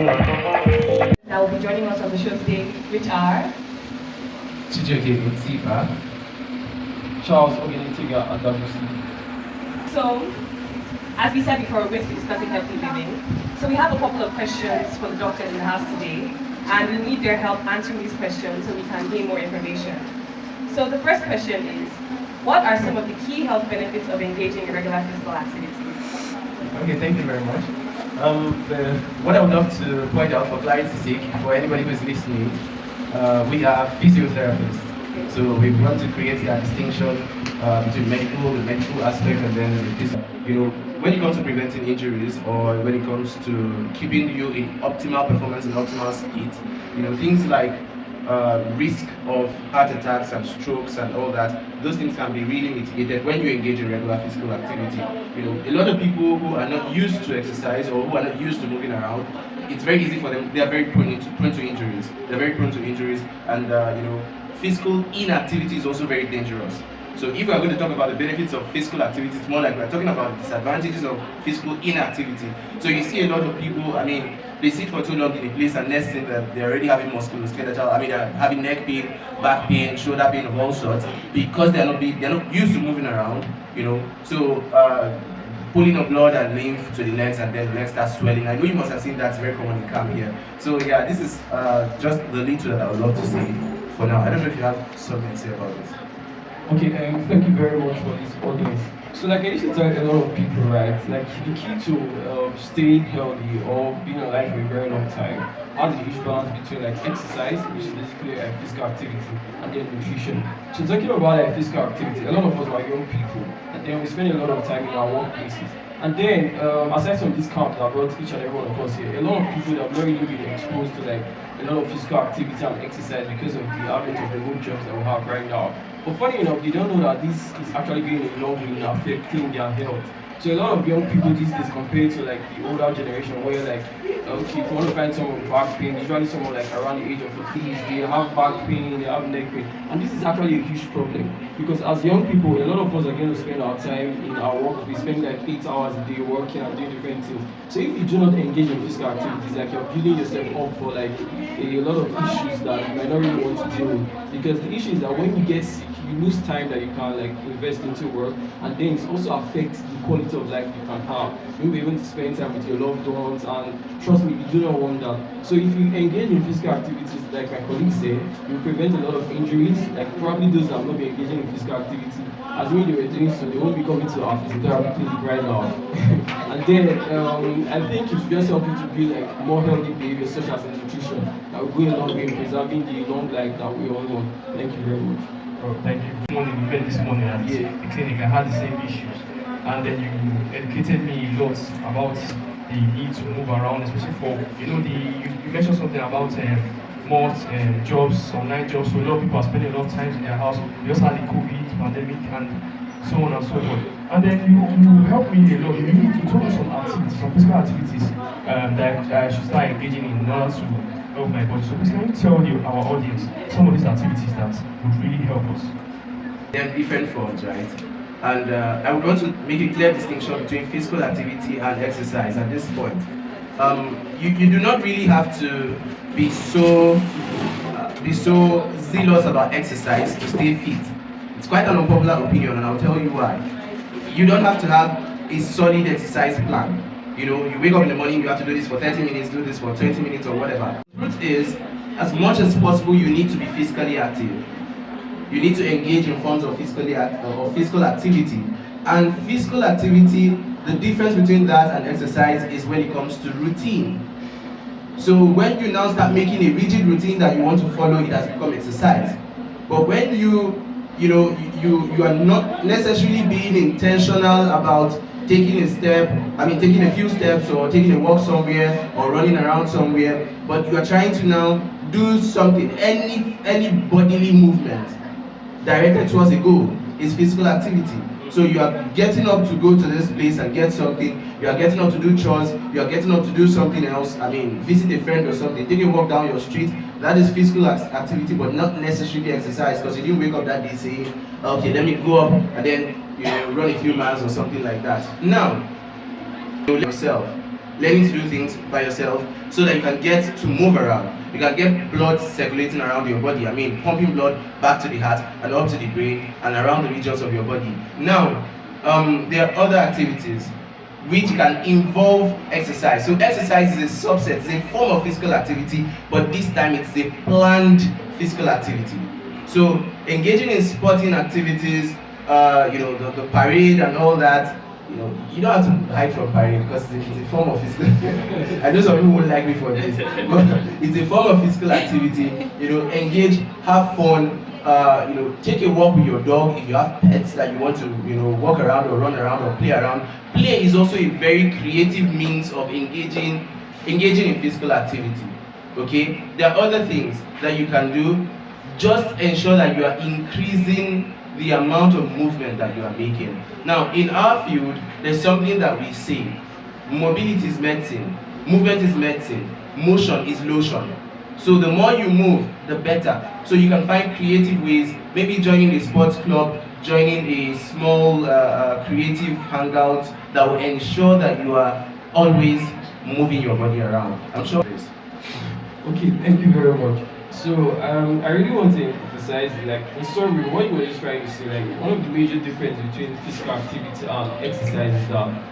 That will be joining us on the show today, which are Chijoke Utsiba. Charles Ogenitiga and Douglas. so. As we said before, we're going to be discussing healthy living. So we have a couple of questions for the doctors in the house today, and we need their help answering these questions so we can gain more information. So the first question is, what are some of the key health benefits of engaging in regular physical activity? Okay, thank you very much. What I would love to point out for clarity's sake, for anybody who's listening, we are physiotherapists. So we want to create a distinction between the medical aspect, and then the physical. When it comes to preventing injuries, or when it comes to keeping you in optimal performance and optimal state, things like risk of heart attacks and strokes and all that, those things can be really mitigated when you engage in regular physical activity. A lot of people who are not used to exercise or who are not used to moving around, it's very easy for them. They are very prone to injuries. They're very prone to injuries, and physical inactivity is also very dangerous. So if we are going to talk about the benefits of physical activity, it's more like we're talking about the disadvantages of physical inactivity. So you see a lot of people, they sit for too long in a place, and next thing that they're already having musculoskeletal, they're having neck pain, back pain, shoulder pain of all sorts, because they're not used to moving around, So pulling of blood and lymph to the legs, and then the legs start swelling. I know you must have seen that's very common in camp here. So yeah, this is just the little that I would love to say for now. I don't know if you have something to say about this. Okay, thank you very much for this audience. So like I used to tell a lot of people, right, like the key to staying healthy or being alive for a very long time has a huge balance between like exercise, which is basically physical activity, and then nutrition. So talking about physical activity, a lot of us are young people, and then we spend a lot of time in our workplaces. And then, aside from this camp that brought each and every one of us here, a lot of people that have not really been exposed to like a lot of physical activity and exercise because of the advent of remote jobs that we have right now. But funny enough, they don't know that this is actually going a long way in affecting their health. So a lot of young people these days compared to like the older generation, where like okay, if you want to find someone with back pain, usually someone like around the age of 50s, they have back pain, they have neck pain, and this is actually a huge problem because as young people, a lot of us are going to spend our time in our work. We spend like 8 hours a day working and doing different things. So if you do not engage in physical activities, like you're building yourself up for like a lot of issues that you might not really want to deal with. Because the issue is that when you get sick, you lose time that you can like invest into work, and then it also affects the quality of life you can have. You'll be able to spend time with your loved ones, and trust me, you do not want that. So if you engage in physical activities, like my colleague said, you prevent a lot of injuries. Like probably those that have not been engaging in physical activity, as when they were doing so, they won't be coming to our physiotherapy clinic right now. And then I think it just helps you to build like more healthy behaviors such as nutrition that will go a long way in preserving the long life that we all want. Thank you very much. Oh, thank you. This morning at the clinic, I had the same issues, and then you educated me a lot about the need to move around, especially for you mentioned something about more jobs, online jobs. So a lot of people are spending a lot of time in their house. We also had the COVID pandemic and so on and so forth. And then you helped me a lot. You told me some activities, some physical activities that I should start engaging in order to help my body. So please can you tell our audience some of these activities that would really help us? There are different forms, right? And I would want to make a clear distinction between physical activity and exercise at this point. You do not really have to be so zealous about exercise to stay fit. It's quite an unpopular opinion, and I'll tell you why. You don't have to have a solid exercise plan. You wake up in the morning, you have to do this for 30 minutes, do this for 20 minutes or whatever. The truth is, as much as possible, you need to be physically active. You need to engage in forms of physical activity. And physical activity, the difference between that and exercise is when it comes to routine. So when you now start making a rigid routine that you want to follow, it has become exercise. But when you are not necessarily being intentional about taking a few steps or taking a walk somewhere or running around somewhere, but you are trying to now do something, any bodily movement directed towards a goal is physical activity. So you are getting up to go to this place and get something, you are getting up to do chores, you are getting up to do something else, visit a friend or something, take a walk down your street. That is physical activity, but not necessarily exercise, because you didn't wake up that day saying, okay, let me go up and then run a few miles or something like that. Now, yourself. learning to do things by yourself so that you can get to move around. You can get blood circulating around your body. I mean, pumping blood back to the heart and up to the brain and around the regions of your body. Now, there are other activities which can involve exercise. So exercise is a subset, it's a form of physical activity, but this time it's a planned physical activity. So engaging in sporting activities, the parade and all that, you don't have to hide from parade because it's a form of physical. I know some people won't like me for this, but it's a form of physical activity. Engage, have fun. Take a walk with your dog if you have pets that you want to, walk around or run around or play around. Play is also a very creative means of engaging in physical activity. Okay, there are other things that you can do. Just ensure that you are increasing the amount of movement that you are making. Now, in our field, there's something that we say: mobility is medicine, movement is medicine, motion is lotion. So the more you move, the better. So you can find creative ways, maybe joining a sports club, joining a small creative hangout that will ensure that you are always moving your body around. I'm sure this. Okay, thank you very much. So I really want to emphasize, like, in summary, what you were just trying to say, like, one of the major differences between physical activity and exercise is that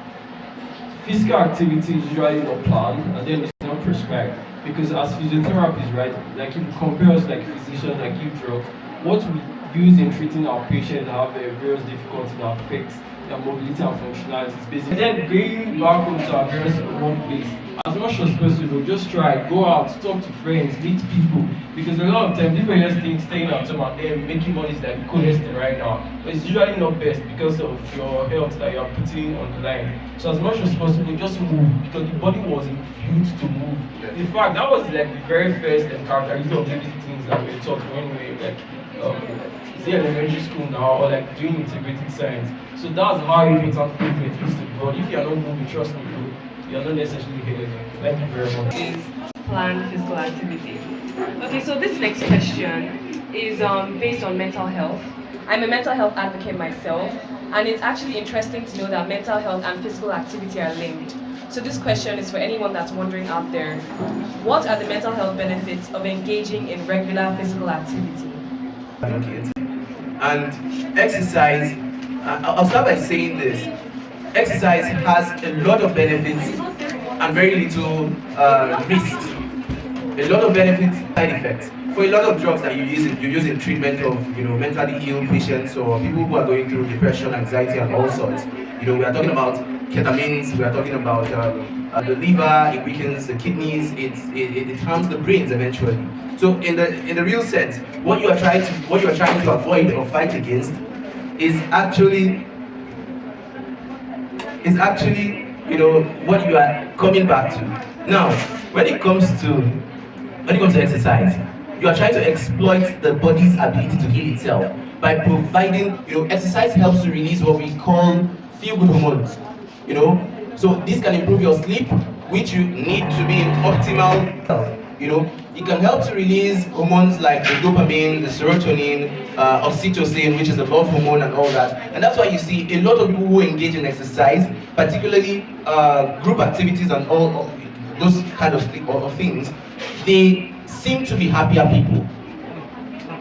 physical activity is usually not planned and then it's not prescribed. Because as physiotherapists, right, like if you compare us like physicians that give drugs, what we use in treating our patients that have various difficulties that affect their mobility and functionality is basically then going back home to our various workplace. As much as possible, just try, go out, talk to friends, meet people. Because a lot of times people just think staying at home and then making money is like the coolest thing right now. But it's usually not best because of your health that you are putting on the line. So as much as possible, just move because the body was built to move. In fact, that was like the very first characteristic of these things that we taught when we were like is it elementary school now or like doing integrated science. So that's how important movement is to the body. If you are not moving, trust me, you're not necessarily healthy. Thank you very much. Is planned physical activity. Okay, so this next question is based on mental health. I'm a mental health advocate myself, and it's actually interesting to know that mental health and physical activity are linked. So this question is for anyone that's wondering out there. What are the mental health benefits of engaging in regular physical activity? And exercise, I'll start by saying this. Exercise has a lot of benefits and very little risks. A lot of benefits, side effects. For a lot of drugs that you use in treatment of mentally ill patients or people who are going through depression, anxiety, and all sorts. We are talking about ketamines. We are talking about the liver. It weakens the kidneys. It harms the brains eventually. So in the real sense, what you are trying to avoid or fight against is actually what you are coming back to. Now, when it comes to exercise, you are trying to exploit the body's ability to heal itself by providing, exercise helps to release what we call feel-good hormones. So this can improve your sleep, which you need to be in optimal health. It can help to release hormones like the dopamine, the serotonin, oxytocin, which is the love hormone and all that. And that's why you see a lot of people who engage in exercise, particularly group activities and all those kind of things, they seem to be happier people.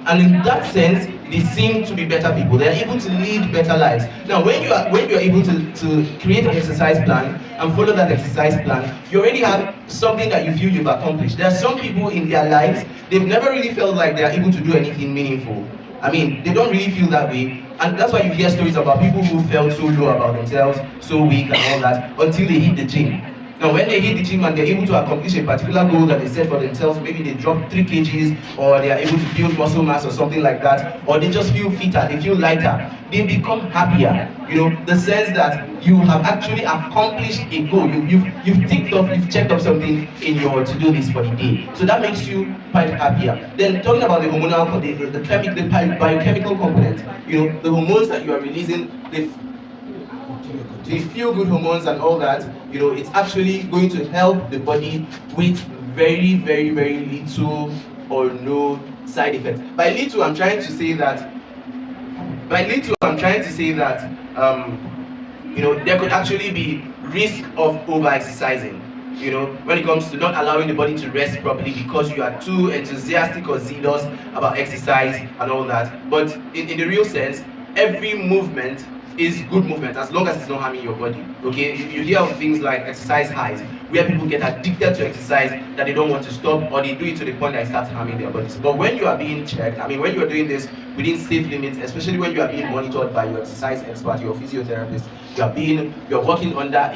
And in that sense, they seem to be better people. They are able to lead better lives. Now, when you are able to create an exercise plan and follow that exercise plan, you already have something that you feel you've accomplished. There are some people in their lives, they've never really felt like they are able to do anything meaningful. I mean, they don't really feel that way. And that's why you hear stories about people who felt so low about themselves, so weak and all that, until they hit the gym. Now, when they hit the gym and they're able to accomplish a particular goal that they set for themselves, maybe they drop 3 kgs, or they are able to build muscle mass or something like that, or they just feel fitter, they feel lighter, they become happier. The sense that you have actually accomplished a goal, you've ticked off, you've checked off something in your to-do list for the day. So that makes you quite happier. Then talking about the hormonal, the biochemical component, the hormones that you are releasing, the feel-good hormones and all that, it's actually going to help the body with very, very, very little or no side effects. By little, I'm trying to say that, there could actually be risk of over-exercising. you know, when it comes to not allowing the body to rest properly because you are too enthusiastic or zealous about exercise and all that. But in the real sense, every movement is good movement as long as it's not harming your body. Okay, you hear of things like exercise highs, where people get addicted to exercise that they don't want to stop, or they do it to the point that it starts harming their bodies. But when you are being checked, I mean, when you are doing this within safe limits, especially when you are being monitored by your exercise expert, your physiotherapist, you're working under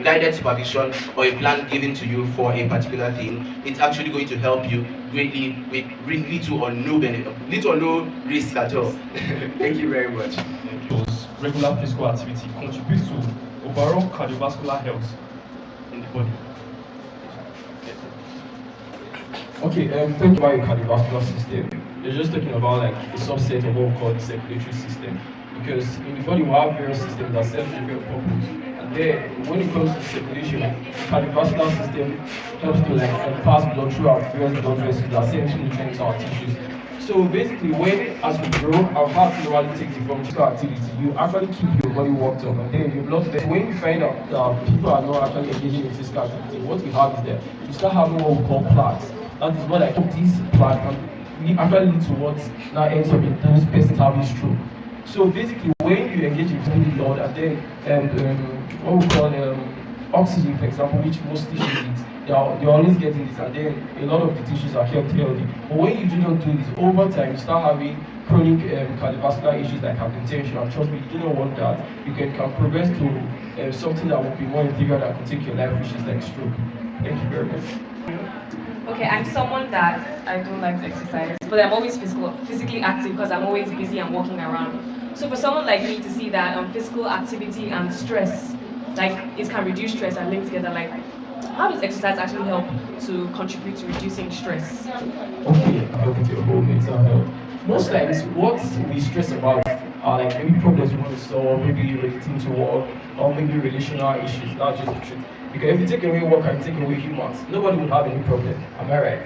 guided supervision or a plan given to you for a particular thing, it's actually going to help you greatly with little or no benefit, little or no risk at all. Thank you very much. Because regular physical activity contributes to overall cardiovascular health in the body. Okay, thinking about your cardiovascular system, you're just talking about like a subset of what we call the circulatory system. Because in the body we have various systems that serve different purposes. And then when it comes to circulation, cardiovascular system helps to like pass blood through our various blood vessels that send nutrients to our tissues. So basically, as we grow, our heart normally takes it from physical activity. You actually keep your body worked up, and then your blood vessels. When you find out that people are not actually engaging in physical activity, what you have is that you start having what we call plaques. That is what these plaques can actually lead to what now ends up in those persons having stroke. So basically, when you engage in blood, and then what we call oxygen, for example, which most tissues eat, they're always getting this, and then a lot of the tissues are kept healthy. But when you do not do this, over time, you start having chronic cardiovascular issues like hypertension. And trust me, you do not want that. You can progress to something that would be more inferior that could take your life, which is like stroke. Thank you very much. Okay, I'm someone that I don't like to exercise, but I'm always physically active because I'm always busy and walking around. So for someone like me to see that physical activity and stress, like it can reduce stress and link together, like how does exercise actually help to contribute to reducing stress? Okay, help with your whole mental health. Most times, what we stress about are like maybe problems we want to solve, maybe relating to work, or maybe relational issues. That's just the truth. Because if you take away work and you take away humans, nobody would have any problem. Am I right?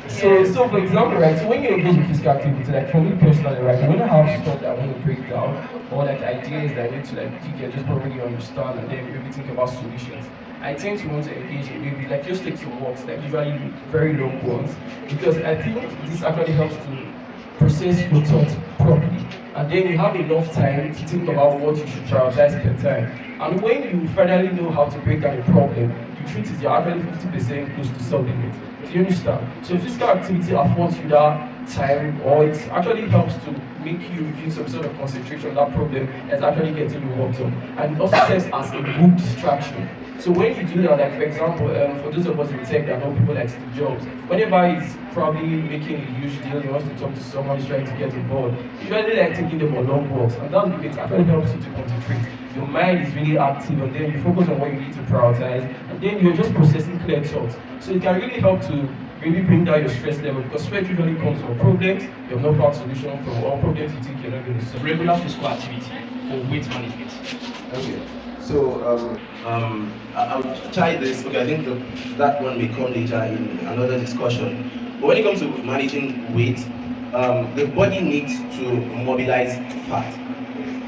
So for example, right, so when you engage in physical activity, like for me personally, right, when I have stuff that I want to break down, or like ideas that I need to like dig and just probably understand and then maybe think about solutions, I tend to want to engage in maybe like just take some walks, like usually very long ones, because I think this actually helps to process your thoughts properly, and then you have enough time to think about what you should prioritize per time. And when you finally know how to break down a problem, the truth is you're actually 50% close to solving it. Do you understand? So physical activity affords you that time, or it actually helps to make you use some sort of concentration on that problem that's actually getting you worked up. And it also serves as a good distraction. So when you do that, like for example, for those of us in tech that know people like Steve Jobs, whenever he's probably making a huge deal, he wants to talk to someone, he's trying to get involved, usually like taking them on long walks, and that's because it actually helps you to concentrate. Your mind is really active, and then you focus on what you need to prioritize, and then you're just processing clear thoughts. So it can really help to really bring down your stress level, because stress usually comes from problems you have no found solution for, or problems you think you're not going to solve. Regular physical activity for weight management. Okay. So I'll try this. Okay, I think that one may come later in another discussion. But when it comes to managing weight, the body needs to mobilize fat.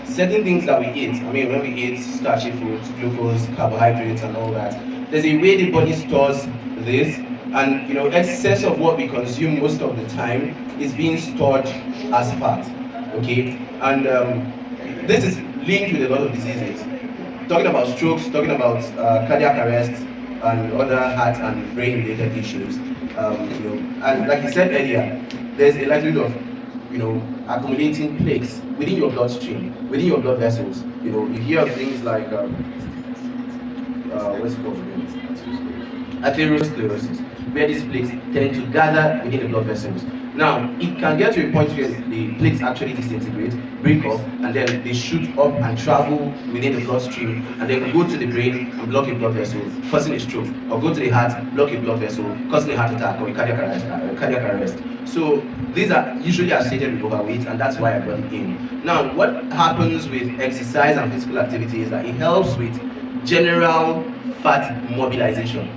Certain things that we eat, I mean, when we eat starchy foods, glucose, carbohydrates, and all that, there's a way the body stores this, and excess of what we consume most of the time is being stored as fat. Okay, and this is linked with a lot of diseases. Talking about strokes, talking about cardiac arrest, and other heart and brain-related issues. And like you said earlier, there's a likelihood of accumulating plaques within your bloodstream, within your blood vessels. You hear of things like what's it called? Atherosclerosis, where these plaques tend to gather within the blood vessels. Now, it can get to a point where the plaques actually disintegrate, break off, and then they shoot up and travel within the bloodstream, and then go to the brain and block a blood vessel, causing a stroke, or go to the heart, block a blood vessel, causing a heart attack or a cardiac arrest. So these are usually associated with overweight, and that's why I brought it in. Now, what happens with exercise and physical activity is that it helps with general fat mobilization.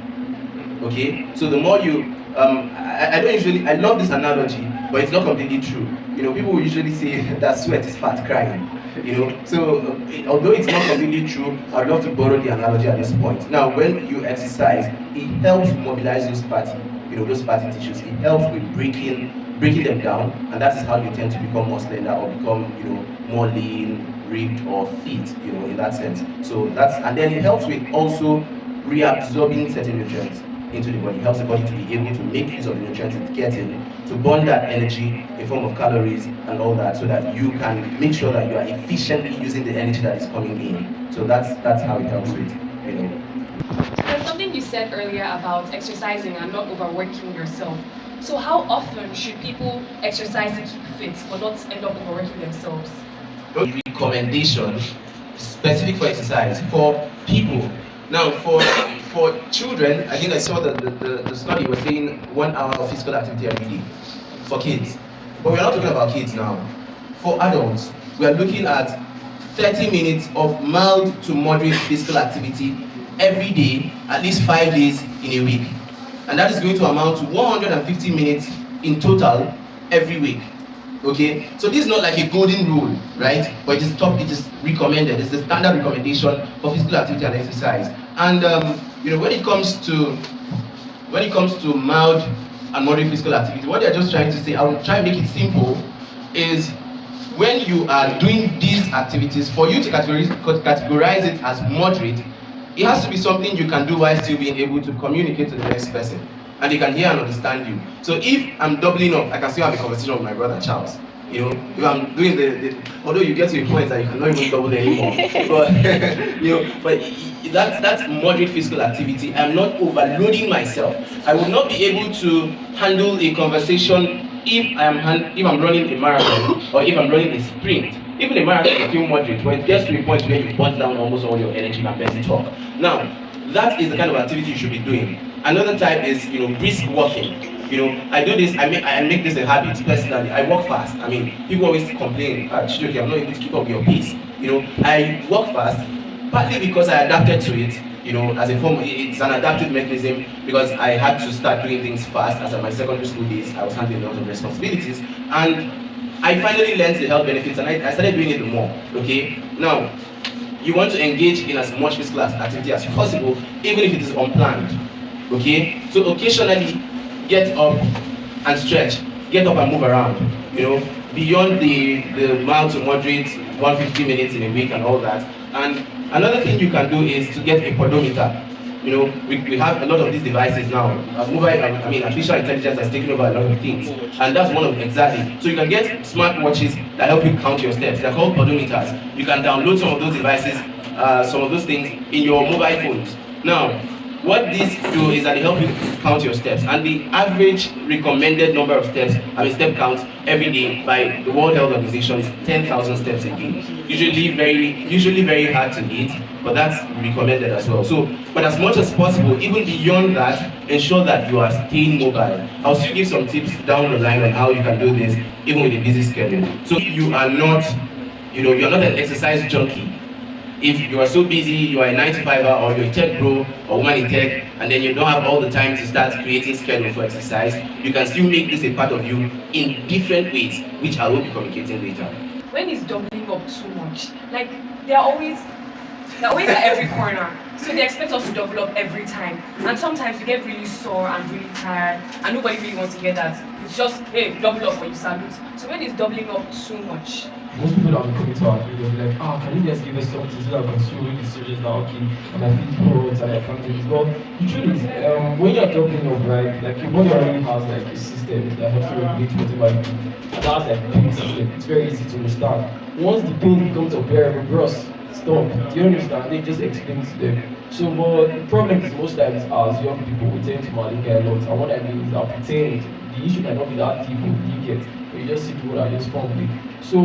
Okay, so the more you I love this analogy, but it's not completely true. People will usually say that sweat is fat crying. You know, so although it's not completely true, I'd love to borrow the analogy at this point. Now, when you exercise, it helps mobilize those fatty, those fatty tissues. It helps with breaking them down, and that is how you tend to become more slender or become, more lean, ripped, or fit, in that sense. So and then it helps with also reabsorbing certain nutrients into the body. It helps the body to be able to make use of the nutrients it's getting, to burn that energy in form of calories and all that, so that you can make sure that you are efficiently using the energy that is coming in. So that's how it helps with, There's something you said earlier about exercising and not overworking yourself. So how often should people exercise to keep fit but not end up overworking themselves? Recommendation specific for exercise for people. Now, for children, I think I saw that the study was saying 1 hour of physical activity every day for kids. But we're not talking about kids now. For adults, we are looking at 30 minutes of mild to moderate physical activity every day, at least 5 days in a week. And that is going to amount to 150 minutes in total every week. Okay, so this is not like a golden rule, right? But it is recommended. It's the standard recommendation for physical activity and exercise. And when it comes to mild and moderate physical activity, what they're just trying to say, I will try and make it simple, is when you are doing these activities, for you to categorize it as moderate, it has to be something you can do while still being able to communicate to the next person, and they can hear and understand you. So if I'm doubling up, I can still have a conversation with my brother Charles. If I'm doing the although you get to a point that you cannot even double anymore, but that's moderate physical activity. I'm not overloading myself. I will not be able to handle a conversation if I'm running a marathon or if I'm running a sprint. Even a marathon is still moderate, but it gets to a point where you burn down almost all your energy and barely talk. Now, that is the kind of activity you should be doing. Another type is, brisk walking. I do this, I make this a habit personally. I walk fast. People always complain, Chidoke, I'm not able to keep up your pace. I walk fast, partly because I adapted to it, as a form, it's an adaptive mechanism because I had to start doing things fast. As at my secondary school days, I was handling a lot of responsibilities, and I finally learned the health benefits, and I started doing it more. Okay, now you want to engage in as much physical activity as possible, even if it is unplanned. Okay, so occasionally get up and stretch, get up and move around. Beyond the mild to moderate 150 minutes in a week and all that. And another thing you can do is to get a pedometer. We have a lot of these devices now. Artificial intelligence has taken over a lot of things, and that's one of them exactly. So you can get smartwatches that help you count your steps. They're called pedometers. You can download some of those devices, some of those things in your mobile phones. Now, what these do is that they help you count your steps, and the average recommended number of steps, step count every day by the World Health Organization is 10,000 steps a day. Usually very hard to hit, but that's recommended as well. So, but as much as possible, even beyond that, ensure that you are staying mobile. I'll still give some tips down the line on how you can do this, even with a busy schedule. So you are not, you're not an exercise junkie. If you are so busy, you are a 9-to-5er or you're a tech bro or woman in tech, and then you don't have all the time to start creating schedule for exercise, you can still make this a part of you in different ways, which I will be communicating later. When is doubling up too much? Like, they're always at every corner, so they expect us to double up every time. And sometimes we get really sore and really tired, and nobody really wants to hear that. It's just, hey, double up or you salute. So when is doubling up too much? Most people that will come into our video will be like, can you just give us something so that I can see really serious now, okay, and I feel bored and I can't do this. But the truth is, when you're doubling up, right, like your body already has like a system that helps you regulate whatever you do. And that's like the pain system. It's very easy to understand. Once the pain becomes unbearable, bros, stop. Do you understand? They just explain to them. So, but the problem is most times as young people, we tend to malingate a lot. And what I mean is that pretend the issue might not be that deep, you get, but you just see people that are just fumbling. So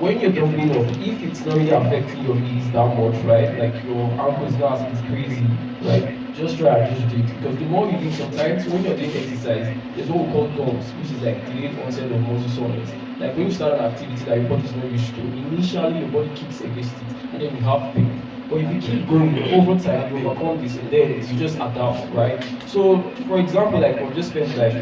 when you're doubling up, if it's not really affecting your knees that much, right, like your ankles now it's crazy, right, just try and just do it. Because the more you do sometimes, when you're doing exercise, there's what we call DOMS, which is like delayed onset of muscle soreness. Like when you start an activity that your body is not used to, initially your body kicks against it, and then you have pain. But if you keep going over time, you overcome this, and then you just adapt, right? So, for example, like we've just spent like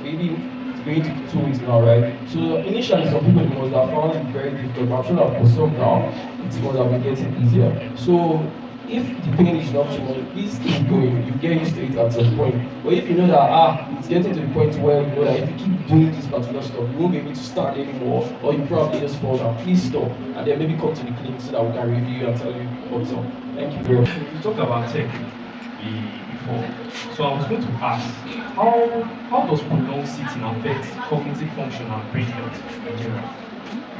maybe going to be 2 weeks now, right? So initially, some people must have found it very difficult, but I'm sure that for some now, it must have been getting easier. So if the pain is not too much, please keep going. You get used to it at some point. But if you know that it's getting to the point where you know that if you keep doing this particular stuff, you won't be able to stand anymore, or you probably just fall down. Please stop, and then maybe come to the clinic so that we can review and tell you what's up. Thank you very much. You talked about tech before, so I was going to ask, how does prolonged sitting affect cognitive function and brain health in general?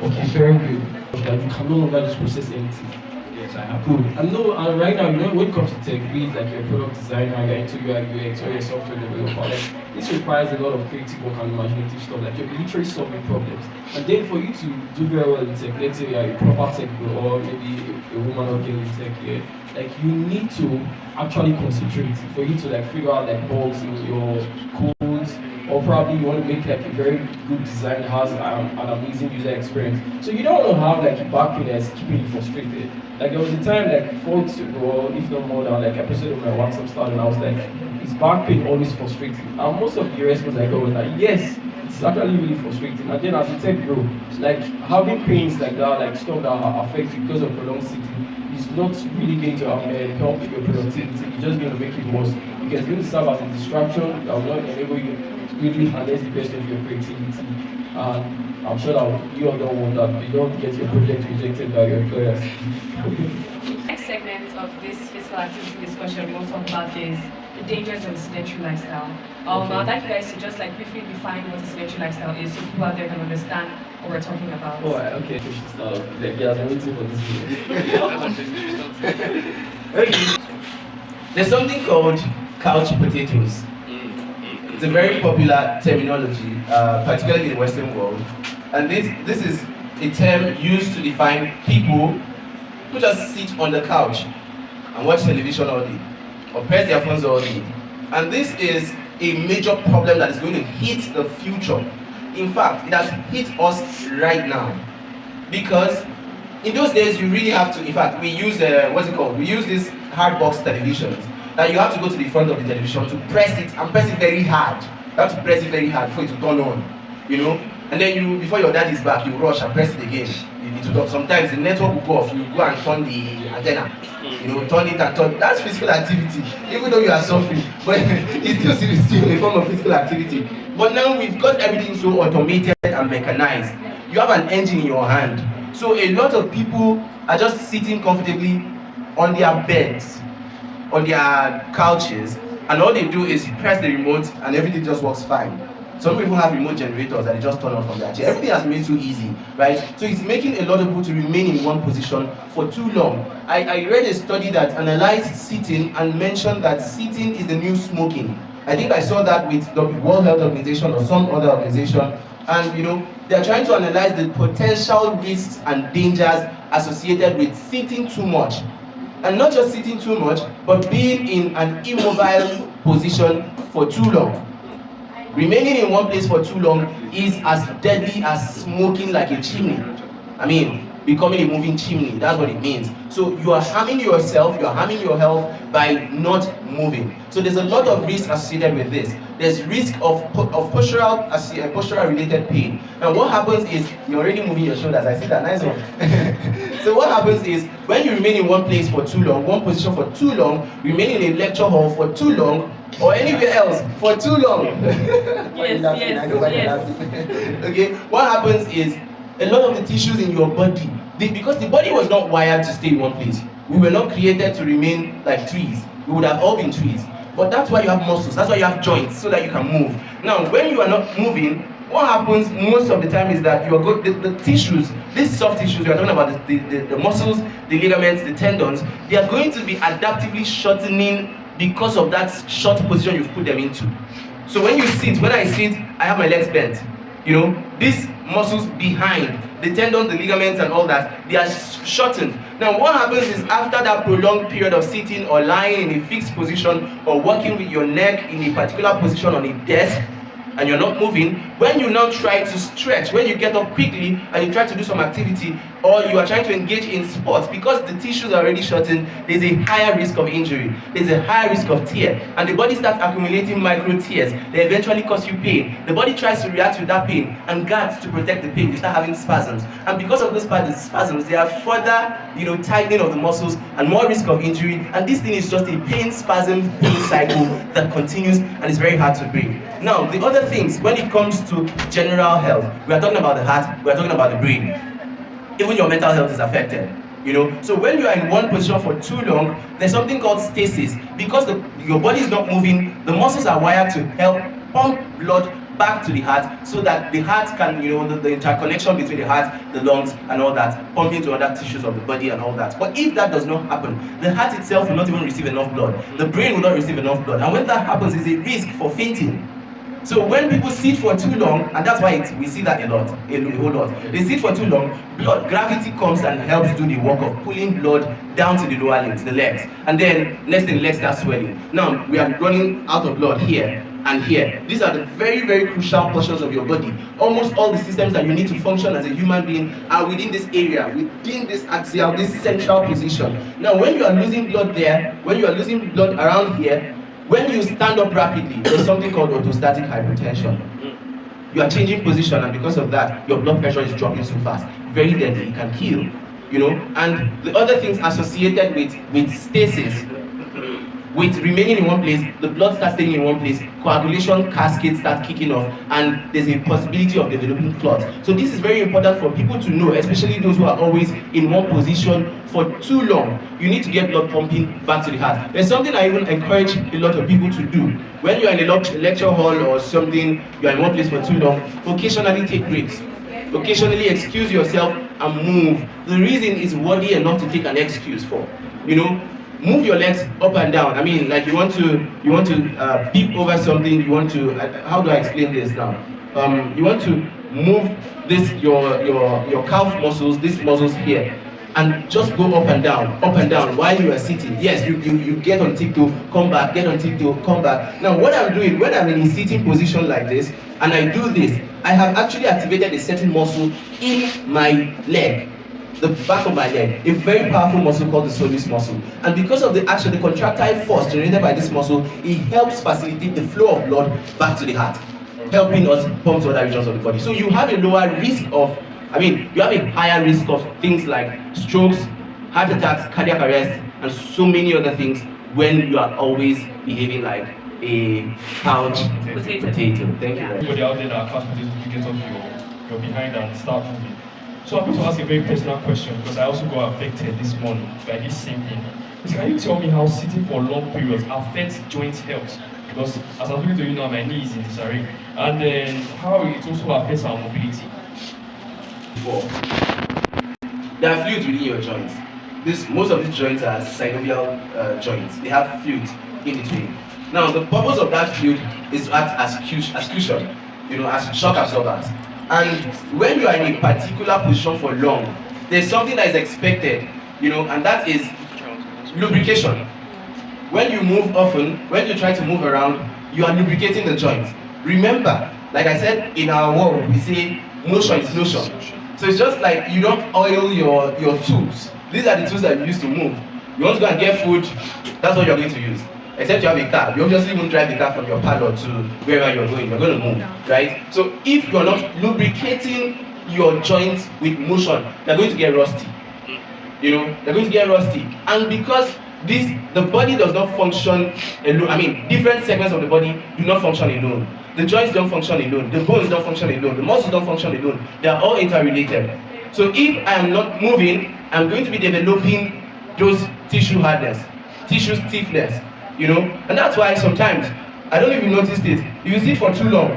Okay, very good. That you can no longer just process anything. Yes, I have. Good. And right now, when it comes to tech, be it like you're a product designer, you're into UI UX, or you're a software developer, like this requires a lot of creative work and imaginative stuff. Like you're literally solving problems. And then for you to do very well in tech, let's say you're a proper tech girl, or maybe a woman or girl in tech here, like you need to actually concentrate for you to like figure out like bugs in your codes, or probably you want to make like a very good design that has an amazing user experience. So you don't want to have like a back pain that's keeping you frustrated. Like there was a time like 4 weeks ago, or if not more than like episode of my WhatsApp started, and I was like, is back pain always frustrating? And most of the response I got was like, yes, it's actually really frustrating. And then as a tech bro, like having pains like that, like stuff that affects you because of prolonged sitting, is not really going to help your productivity. It's just going to make it worse. Because it's going to serve as a distraction that will not enable you to really harness the best of your creativity. And I'm sure that you all don't want that. You don't get your project rejected by your employers. Next segment of this physical activity discussion we want to talk about is the dangers of a sedentary lifestyle. I'd like you guys to just like briefly define what a sedentary lifestyle is so people out there can understand what we're talking about. Oh, okay. We should start. Like, yeah, I'm waiting for this video. Okay. There's something called couch potatoes. It's a very popular terminology, particularly in the Western world. And this is a term used to define people who just sit on the couch and watch television all day, or press their phones all day. And this is a major problem that is going to hit the future. In fact, it has hit us right now. Because in those days, you really have to, in fact, we use, we use these hard box televisions, that you have to go to the front of the television to press it, and press it very hard. You have to press it very hard for it to turn on, you know? And then before your dad is back, you rush and press it again. Sometimes the network will go off, you go and turn the antenna. You know, turn it and turn. That's physical activity, even though you are suffering, but it's still a form of physical activity. But now we've got everything so automated and mechanized. You have an engine in your hand. So a lot of people are just sitting comfortably on their beds, on their couches, and all they do is press the remote and everything just works fine. Some people have remote generators that they just turn on from their chair. Everything has made so easy, right? So it's making a lot of people to remain in one position for too long. I read a study that analyzed sitting and mentioned that sitting is the new smoking. I think I saw that with the World Health Organization or some other organization, and you know, they're trying to analyze the potential risks and dangers associated with sitting too much. And not just sitting too much, but being in an immobile position for too long. Remaining in one place for too long is as deadly as smoking like a chimney. I mean, becoming a moving chimney, that's what it means. So you are harming yourself, you are harming your health by not moving. So there's a lot of risk associated with this. There's risk of postural related pain. And what happens is, you're already moving your shoulders, I see that, nice one. So what happens is, when you remain in one place for too long, one position for too long, remain in a lecture hall for too long, or anywhere else for too long. Yes. Okay, what happens is, a lot of the tissues in your body, because the body was not wired to stay in one place. We were not created to remain like trees. We would have all been trees. But that's why you have muscles, that's why you have joints, so that you can move. Now, when you are not moving, what happens most of the time is that the tissues, these soft tissues, we are talking about the muscles, the ligaments, the tendons, they are going to be adaptively shortening because of that short position you've put them into. So when you sit, when I sit, I have my legs bent. You know, these muscles behind, the tendons, the ligaments and all that, they are shortened. Now what happens is, after that prolonged period of sitting or lying in a fixed position, or working with your neck in a particular position on a desk, and you're not moving, when you now try to stretch, when you get up quickly and you try to do some activity, or you are trying to engage in sports, because the tissues are already shortened, there's a higher risk of injury, there's a higher risk of tear, and the body starts accumulating micro tears. They eventually cause you pain. The body tries to react with that pain and guards to protect the pain. You start having spasms, and because of those spasms, there are further, tightening of the muscles and more risk of injury. And this thing is just a pain cycle that continues and is very hard to break. Now, the other things, when it comes to general health, we are talking about the heart, we are talking about the brain. Even your mental health is affected. So when you are in one position for too long, there's something called stasis. Because your body is not moving, the muscles are wired to help pump blood back to the heart, so that the heart can, the interconnection between the heart, the lungs, and all that, pumping to other tissues of the body and all that. But if that does not happen, the heart itself will not even receive enough blood. The brain will not receive enough blood. And when that happens, there's a risk for fainting. So when people sit for too long, and that's why we see that a whole lot. They sit for too long, gravity comes and helps do the work of pulling blood down to the lower limbs, the legs. And then next thing, legs start swelling. Now we are running out of blood here and here. These are the very, very crucial portions of your body. Almost all the systems that you need to function as a human being are within this area, within this axial, this central position. Now when you are losing blood there, when you are losing blood around here, when you stand up rapidly, there's something called orthostatic hypotension. You are changing position, and because of that, your blood pressure is dropping so fast. Very deadly, it can kill. And the other things associated with stasis, with remaining in one place, the blood starts staying in one place, coagulation cascades start kicking off, and there's a possibility of developing clots. So this is very important for people to know, especially those who are always in one position for too long. You need to get blood pumping back to the heart. There's something I even encourage a lot of people to do. When you're in a lecture hall or something, you're in one place for too long, occasionally take breaks. Occasionally excuse yourself and move. The reason is worthy enough to take an excuse for. Move your legs up and down. I mean, like you want to peep over something. You want to. How do I explain this now? You want to move your calf muscles, these muscles here, and just go up and down while you are sitting. Yes, you get on tiptoe, come back, get on tiptoe, come back. Now, what I'm doing when I'm in a sitting position like this, and I do this, I have actually activated a certain muscle in my leg. The back of my leg, a very powerful muscle called the soleus muscle. And because of the action, the contractile force generated by this muscle, it helps facilitate the flow of blood back to the heart, helping us pump to other regions of the body. So you have a lower risk of, you have a higher risk of things like strokes, heart attacks, cardiac arrest, and so many other things when you are always behaving like a couch potato. Thank you. Everybody out there that couch potato, you get off your behind and start moving. So I'm going to ask a very personal question, because I also got affected this morning by this same thing. Can you tell me how sitting for long periods affects joint health? Because as I'm talking to you now, my knee is in disarray. And then how it also affects our mobility. There are fluids within your joints. Most of these joints are synovial joints. They have fluids in between. Now, the purpose of that fluid is to act as cushion, as shock absorbers. And when you are in a particular position for long, there's something that is expected, and that is lubrication. When you move often, when you try to move around, you are lubricating the joints. Remember, like I said, in our world, we say motion is lotion. So it's just like you don't oil your tools. These are the tools that you use to move. You want to go and get food, that's what you're going to use. Except you have a car. You obviously won't drive the car from your parlor to wherever you're going. You're going to move, right? So if you're not lubricating your joints with motion, they're going to get rusty. They're going to get rusty. And because the body does not function alone, different segments of the body do not function alone. The joints don't function alone. The bones don't function alone. The muscles don't function alone. They are all interrelated. So if I am not moving, I'm going to be developing those tissue hardness, tissue stiffness. And that's why sometimes, I don't even notice it, you sit for too long,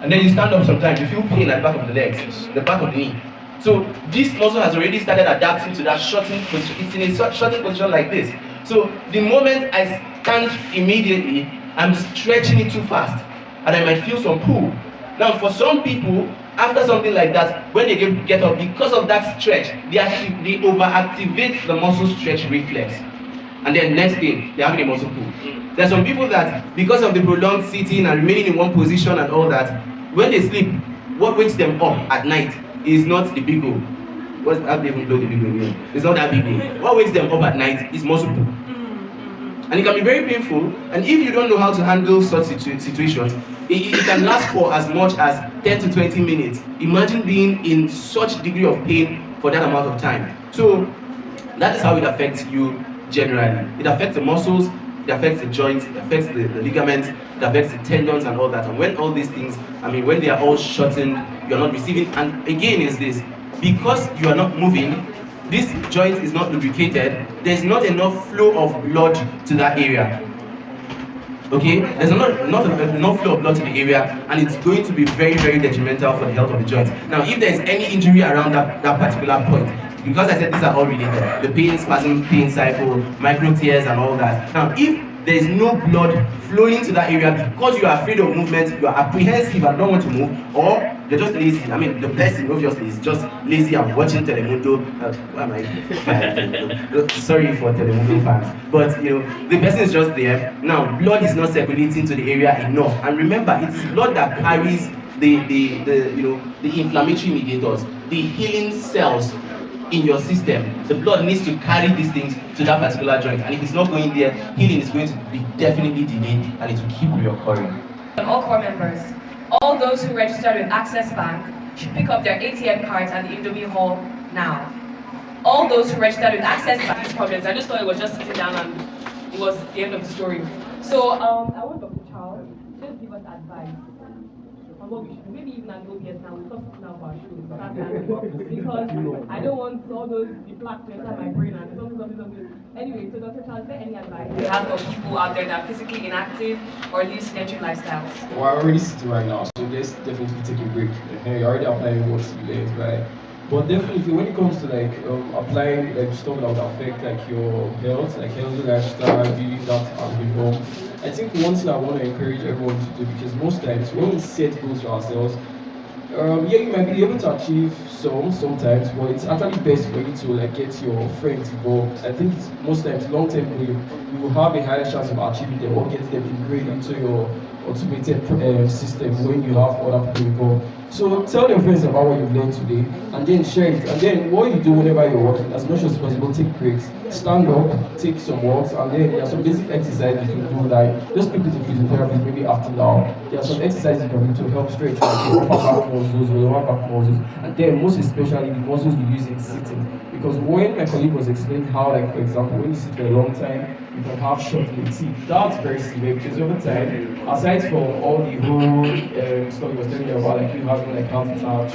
and then you stand up sometimes, you feel pain at the back of the legs, the back of the knee. So this muscle has already started adapting to that shortened position. It's in a shortened position like this. So the moment I stand immediately, I'm stretching it too fast, and I might feel some pull. Now for some people, after something like that, when they get up, because of that stretch, they overactivate the muscle stretch reflex. And then next thing, they're having a muscle pull. There are some people that, because of the prolonged sitting and remaining in one position and all that, when they sleep, what wakes them up at night is not the big goal. What's how do they even blow the big brain? Yeah. It's not that big brain. What wakes them up at night is muscle pull. And it can be very painful, and if you don't know how to handle such situations, it can last for as much as 10 to 20 minutes. Imagine being in such degree of pain for that amount of time. So that is how it affects you generally. It affects the muscles, it affects the joints, it affects the ligaments, it affects the tendons and all that. And when all these things, when they are all shortened, you are not receiving, and again is this, because you are not moving, this joint is not lubricated, there's not enough flow of blood to that area. Okay? There's not enough flow of blood to the area, and it's going to be very, very detrimental for the health of the joint. Now, if there's any injury around that particular point, because I said these are all related, the pain, spasm, pain cycle, micro tears and all that. Now, if there is no blood flowing to that area because you are afraid of movement, you are apprehensive and don't want to move, or you're just lazy. The person obviously is just lazy and watching Telemundo. Why am I? Sorry for Telemundo fans, but the person is just there. Now, blood is not circulating to the area enough, and remember, it is blood that carries the inflammatory mediators, the healing cells in your system. The blood needs to carry these things to that particular joint, and if it's not going there, healing is going to be definitely delayed, and it will keep reoccurring. All core members, all those who registered with Access Bank should pick up their ATM cards at the Indomie Hall now. All those who registered with Access Bank, these problems, I just thought it was just sitting down and it was the end of the story. So I want Dr. Charles to just give us advice on what we should do. Maybe even at the OBS now, we'll stop sitting down for our shows. Because I don't want all those plaques to enter my brain and something. Anyway, so Dr. Charles, is there any advice you have for people out there that are physically inactive or live sedentary lifestyles? Well, I already sitting right now, so let's definitely take a break. You're already applying what you learned, right? But definitely, when it comes to applying stuff that would affect your health, like healthy lifestyle, living that at home, I think one thing I want to encourage everyone to do, because most times when we set goals for ourselves, you might be able to achieve sometimes, but it's actually best for you to get your friends involved. I think most times long term you will have a higher chance of achieving them or getting them ingrained into your automated system when you have other people involved. So tell your friends about what you've learned today, and then share it. And then what you do whenever you're working, as much as possible, take breaks, stand up, take some walks, and then there are some basic exercises you can do, like just speak with the physiotherapist maybe after now. There are some exercises you can do to help stretch like your upper back muscles, your lower back muscles, and then most especially the muscles you use in sitting. Because when my colleague was explaining how, for example, when you sit for a long time, you can have short teeth. That's very severe because over time, aside from all the whole stuff he was telling you about, you having heart attack,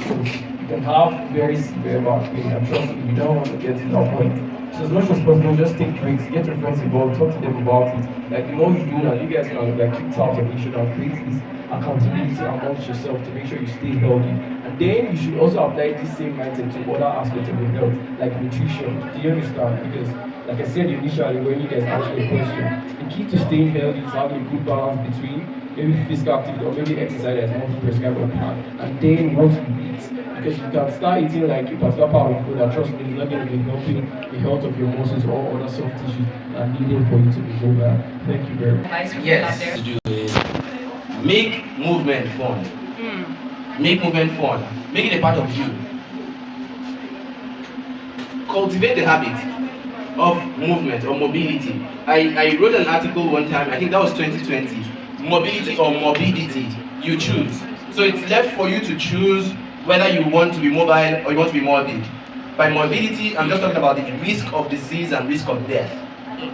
you can have very severe back pain, and trust me, you don't want to get to that point. So as much as possible, just take breaks, get your friends involved, talk to them about it. The more you do that, you guys can keep tabs on each other and create this accountability amongst yourself to make sure you stay healthy. And then you should also apply this same mindset to other aspects of your health, like nutrition. Do you understand? Because like I said initially when you guys asked me a question, the key to staying healthy is having a good balance between maybe physical activity or maybe exercise that's not prescribed or planned, and then what you eat. Because you can start eating a particular part of food that trust me is not going to be helping the health of your muscles or other soft tissues that are needed for you to be mobile. Thank you very much. Yes, to do is make movement fun. Make movement fun. Make it a part of you. Cultivate the habit of movement or mobility. I wrote an article one time, I think that was 2020. Mobility or morbidity, you choose. So it's left for you to choose whether you want to be mobile or you want to be morbid. By morbidity, I'm just talking about the risk of disease and risk of death.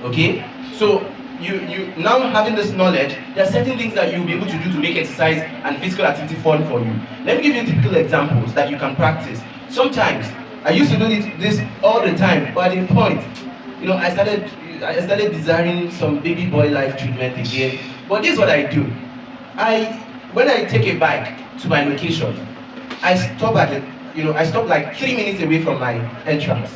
Okay? So you now having this knowledge, there are certain things that you'll be able to do to make exercise and physical activity fun for you. Let me give you typical examples that you can practice. Sometimes I used to do this all the time, but at a point, I started desiring some baby boy life treatment again. But this is what I do. When I take a bike to my location, I stop I stop like 3 minutes away from my entrance,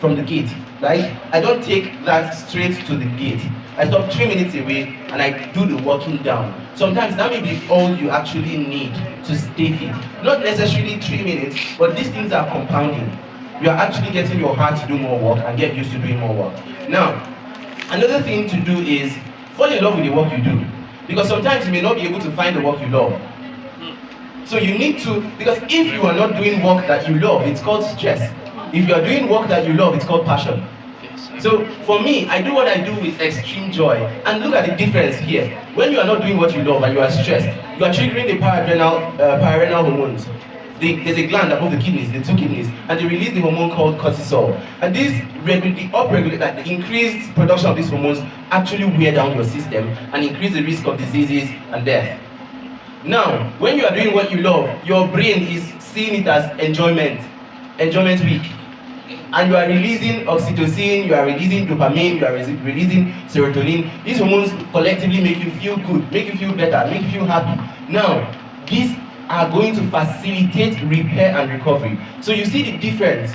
from the gate, right? I don't take that straight to the gate. I stop 3 minutes away and I do the walking down. Sometimes that may be all you actually need to stay fit. Not necessarily 3 minutes, but these things are compounding. You are actually getting your heart to do more work and get used to doing more work. Now, another thing to do is fall in love with the work you do. Because sometimes you may not be able to find the work you love. So you need to, because if you are not doing work that you love, it's called stress. If you are doing work that you love, it's called passion. So for me, I do what I do with extreme joy. And look at the difference here. When you are not doing what you love and you are stressed, you are triggering the parental hormones. There's a gland above the kidneys, the two kidneys, and they release the hormone called cortisol. And this the increased production of these hormones actually wear down your system and increase the risk of diseases and death. Now, when you are doing what you love, your brain is seeing it as enjoyment week. And you are releasing oxytocin, you are releasing dopamine, you are releasing serotonin. These hormones collectively make you feel good, make you feel better, make you feel happy. Now, these are going to facilitate repair and recovery. So you see the difference.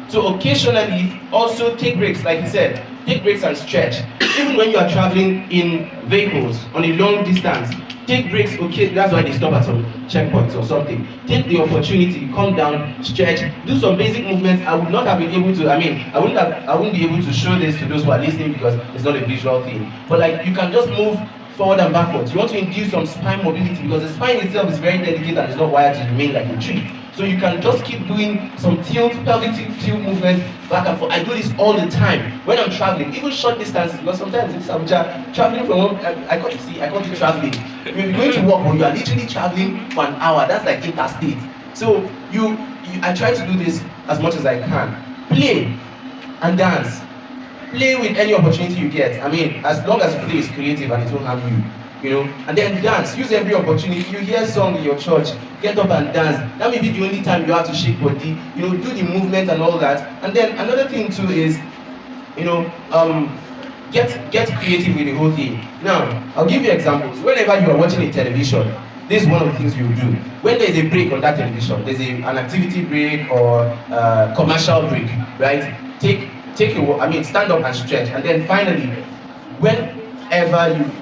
So occasionally, also take breaks, like you said, take breaks and stretch. Even when you are traveling in vehicles on a long distance, take breaks, okay, that's why they stop at some checkpoints or something. Take the opportunity, come down, stretch, do some basic movements. I would not have been able to, I wouldn't be able to show this to those who are listening because it's not a visual thing. But like, you can just move forward and backwards. You want to induce some spine mobility because the spine itself is very delicate and it's not wired to remain like a tree. So you can just keep doing some pelvic tilt movements back and forth. I do this all the time when I'm traveling, even short distances, because sometimes it's Abuja, traveling from home, I got it traveling. You're going to work, but you are literally traveling for an hour. That's like interstate. So I try to do this as much as I can. Play and dance. Play with any opportunity you get. I mean, as long as the play is creative and it won't harm you, and then dance. Use every opportunity. You hear a song in your church, get up and dance. That may be the only time you have to shake body, do the movement and all that. And then another thing too is, get creative with the whole thing. Now, I'll give you examples. Whenever you are watching a television, this is one of the things you do. When there is a break on that television, there's an activity break or commercial break, right? Stand up and stretch, and then finally,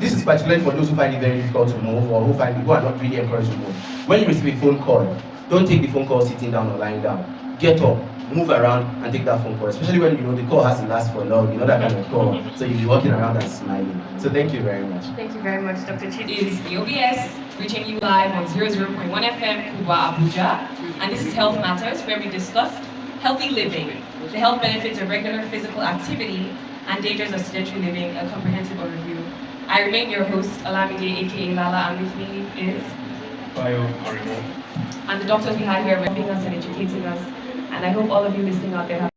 this is particularly for those who find it very difficult to move or who are not really encouraged to move. When you receive a phone call, don't take the phone call sitting down or lying down. Get up, move around, and take that phone call. Especially when the call has to last for long, that kind of call. So you'll be walking around and smiling. So thank you very much. Thank you very much, Dr. Chidi. Is the OBS reaching you live on 00.1 FM Kuba Abuja, and this is Health Matters, where we discuss healthy living, the health benefits of regular physical activity, and dangers of sedentary living, a comprehensive overview. I remain your host, Alamide, aka Lala, and with me is Bayo Arimo. And the doctors we had here were helping us and educating us. And I hope all of you listening out there have